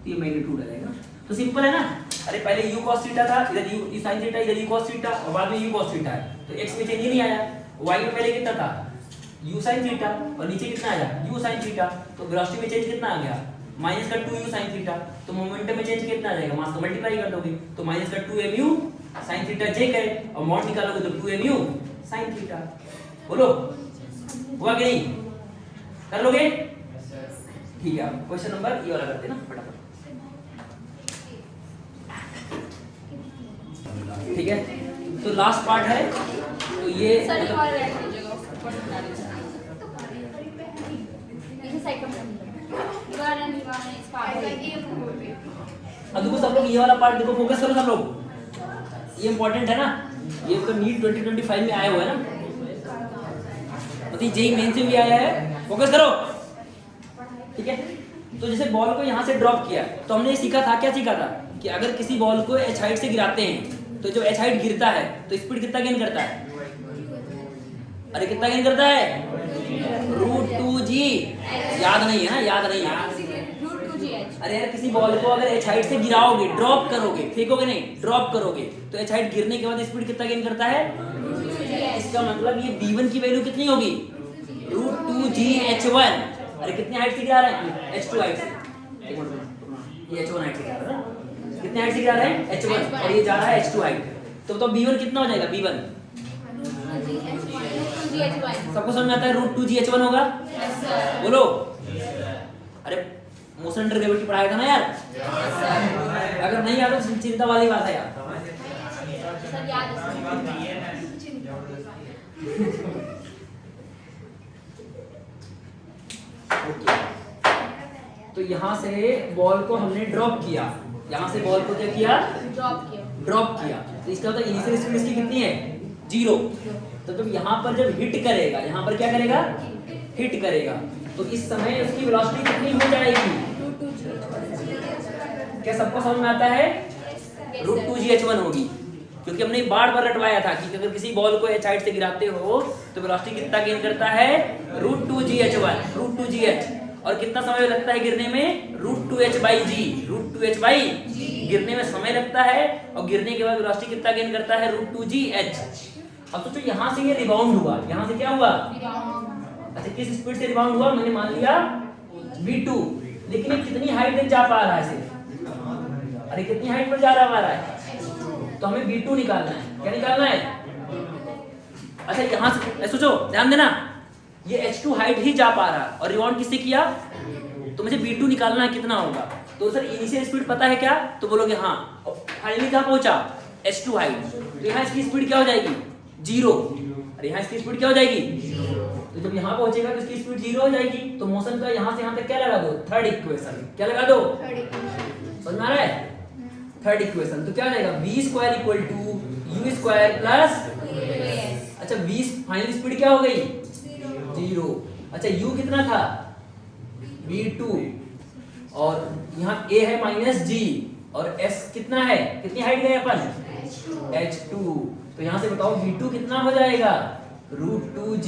तो ये मैग्नीट्यूड आ जाएगा। तो सिंपल है ना। अरे पहले u cos थीटा था, इधर u sin थीटा, इधर u cos थीटा, और बाद में u cos थीटा है, तो x में चेंज ही नहीं आया। y में पहले कितना था u sin थीटा, और नीचे कितना आया u sin थीटा, तो वेलोसिटी में चेंज कितना आ गया माइनस का 2u sin थीटा, तो मोमेंटम में चेंज कितना आ जाएगा, मास को मल्टीप्लाई कर दोगे तो माइनस का 2mu sin थीटा j करे, और मॉड निकालोगे तो 2mu sin थीटा। बोलो हुआ कि नहीं, कर लोगे? ठीक है, क्वेश्चन नंबर ये वाला करते हैं ना फटाफट। ठीक है, तो लास्ट पार्ट है, तो ये सर एक और ऐड कीजिएगा ऊपर बना लीजिए। इसे साइड पर निवारण इस पार्ट में। अब देखो सब लोग ये वाला पार्ट देखो, फोकस करो सब लोग, ये इंपॉर्टेंट है ना, ये तो नीट 2025 में आया हुआ है ना, मतलब जेई मेन से भी आया है, फोकस करो। ठीक है, तो जैसे बॉल को यहाँ से ड्रॉप किया, तो हमने ये सीखा था, क्या सीखा था कि अगर किसी बॉल को h हाइट से गिराते हैं, तो जो h हाइट गिरता है तो स्पीड कितना गेन करता है, अरे कितना गेन करता है √2g, याद नहीं है ना, याद नहीं है। अरे यार किसी बॉल को अगर h हाइट से गिराओगे, ड्रॉप करोगे, फेंकोगे नहीं, ड्रॉप करोगे, तो h हाइट गिरने के बाद स्पीड कितना गेन करता है, इसका मतलब ये v1 की वैल्यू कितनी होगी √2gh1। अरे कितनी हाइट से गिरा रहे हैं, h2 हाइट से, ये h1 हाइट से गिरा रहा है, कितने हाइट से गिरा रहे हैं h1, और ये जा रहा है h2 हाइट, तो b1 कितना हो जाएगा b1, सबको समझ में आता है √2gh1 होगा, बोलो। अरे मोशन अंडर ग्रेविटी पढ़ाया था ना यार, अगर नहीं याद तो चिंता वाली बात है यार। सर याद है। तो यहाँ से बॉल को हमने ड्रॉप किया, यहाँ से बॉल को क्या किया, ड्रॉप किया, तो इसका मतलब इनिशियल स्पीड इसकी कितनी है 0। तो जब यहाँ पर जब हिट करेगा, यहाँ पर क्या करेगा हिट करेगा, तो इस समय उसकी वेलोसिटी कितनी हो जाएगी, क्या सबको समझ में आता है √2gh1 होगी, क्योंकि हमने बार बार रटवाया था कि अगर किसी बॉल को h हाइट से गिराते हो तो वेलोसिटी कितना गेन करता है √2gh1, √2gh, और कितना समय लगता है गिरने में √2h/g, √2h/g गिरने में समय लगता है, और गिरने के बाद वेलोसिटी कितना गेन करता है √2gh। अब सोचो यहाँ से ये रिबाउंड हुआ, यहाँ से क्या हुआ, अच्छा किस स्पीड से रिबाउंड हुआ, मैंने मान लिया v2, लेकिन ये कितनी हाइट तक जा पा रहा है सिर्फ, अरे कितनी हाइट पर जा रहा है, तो हमें v2 निकालना है, क्या निकालना है, अच्छा यहाँ से सोचो, ध्यान देना, ये h2 हाइट ही जा पा रहा है और रिबाउंड किससे किया, तो मुझे v2 निकालना है कितना होगा। तो सर इनिशियल स्पीड पता है क्या, तो बोलोगे हाँ, फाइनली कहाँ पहुंचा h2 हाइट, तो यहाँ इसकी स्पीड क्या हो जाएगी 0, और यहाँ इसकी स्पीड क्या हो जाएगी, तो जब यहाँ पहुंचेगा तो इसकी स्पीड 0 हो जाएगी, तो मोशन का यहाँ से यहाँ तक क्या लगा दो, थर्ड इक्वेशन, क्या लगा दो, समझ में आ रहा है, थर्ड इक्वेशन, तो क्या हो जाएगा v² = u² + अच्छा v फाइनल स्पीड क्या हो गई 0, अच्छा u कितना था v2, और यहाँ a है -g, और s कितना है, कितनी हाइट गए अपन h2, तो यहाँ से बताओ v2 कितना हो जाएगा √2g,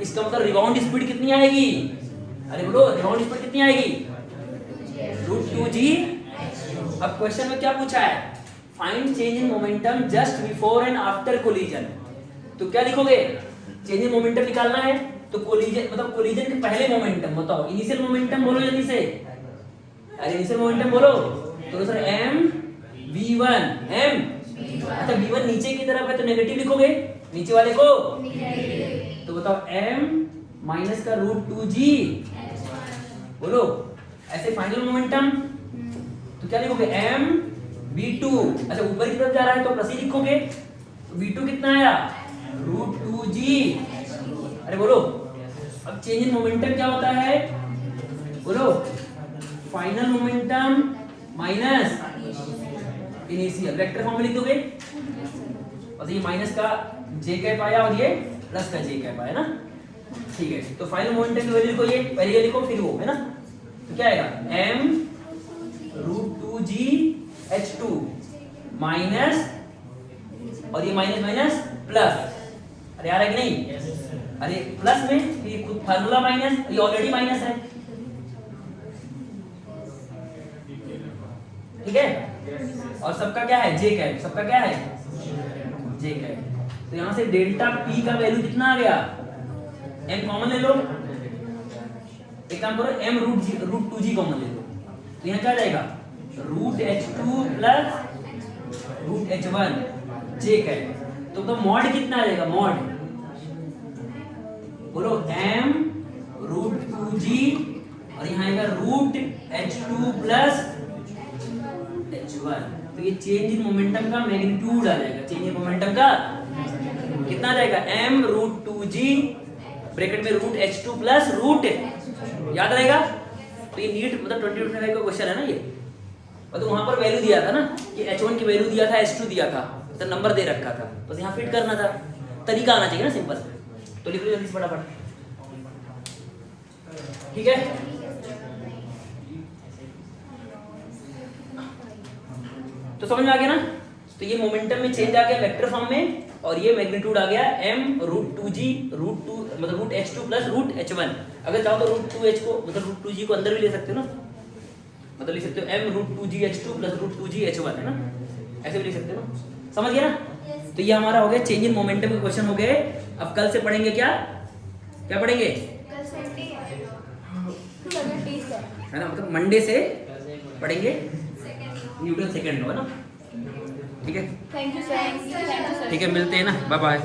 इसका मतलब रिबाउंड स्पीड कितनी आएगी, अरे बोलो रिबाउंड स्पीड कितनी आएगी √2g। अब क्वेश्चन में क्या पूछा है, find change in momentum just before and after collision, तो क्या लिखोगे, चेंज इन मोमेंटम निकालना है, तो कोलिजन मतलब कोलिजन के पहले मोमेंटम बताओ, इनिशियल मोमेंटम बोलो जल्दी से, अरे इनिशियल मोमेंटम बोलो, तो सर m v1 m, अच्छा v1 नीचे की तरफ है तो नेगेटिव लिखोगे नीचे वाले को, तो बताओ m माइनस का रूट 2g, बोलो ऐसे फाइनल मोमेंटम तो क्या लिखोगे m v2, अच्छा ऊपर की तरफ जा रहा है तो प्लस ही लिखोगे, तो v2 कितना आया रूट 2g, अरे बोलो अब चेंज इन मोमेंटम क्या होता है, बोलो final momentum minus initial, vector form में लिख दोगे, और ये माइनस का j कैप आया और ये प्लस का j कैप आया ना, ठीक है। तो फाइनल मोमेंटम की वैल्यू लिखो, ये पहले ये लिखो फिर वो, है ना, तो क्या आएगा m root 2g h2 minus, और ये माइनस माइनस प्लस, अरे आ रहा है कि नहीं, अरे प्लस में फिर खुद फार्मूला माइनस, ये ऑलरेडी माइनस है, ठीक है, और सबका क्या है j कैप, सबका क्या है j कैप, तो यहां से डेल्टा p का वैल्यू कितना आ गया, m कॉमन ले लो, एक काम करो m रूट 2g कॉमन ले लो, तो यहाँ क्या आ जाएगा root h2 plus root h1 j cap, तो मॉड कितना आ जाएगा, मॉड बोलो m रूट 2g और यहाँ आएगा रूट h2 प्लस h1, तो ये चेंज इन मोमेंटम का मैग्नीट्यूड आ जाएगा, चेंज इन मोमेंटम का कितना आ जाएगा m रूट 2g ब्रैकेट में रूट h2 प्लस रूट, याद रहेगा, तो ये नीट मतलब 2025 का क्वेश्चन है ना ये, तो वहां पर वैल्यू दिया था ना, ये h1 की वैल्यू दिया था, h2 दिया था, तो नंबर दे रखा था, बस यहाँ फिट करना था, तरीका आना चाहिए ना सिंपल, तो लिख लो जल्दी से फटाफट, ठीक है। तो समझ में आ गया ना, तो ये मोमेंटम में चेंज आ गया वेक्टर फॉर्म में, और ये मैग्नीट्यूड आ गया m रूट 2g रूट 2 मतलब root h2 plus root h1, अगर चाहो तो रूट 2h को मतलब रूट 2g को अंदर भी ले सकते हो ना, मतलब लिख सकते हो m root 2g h2 plus root 2g h1, है ना, ऐसे भी लिख सकते हो ना, समझ गया ना, तो ये हमारा हो गया चेंज इन मोमेंटम के क्वेश्चन हो गए। अब कल से पढ़ेंगे क्या, क्या पढ़ेंगे, है ना, मतलब मंडे से पढ़ेंगे न्यूटन सेकंड लॉ, है ना, ठीक है, थैंक यू सर, ठीक है, मिलते हैं ना, बाय बाय।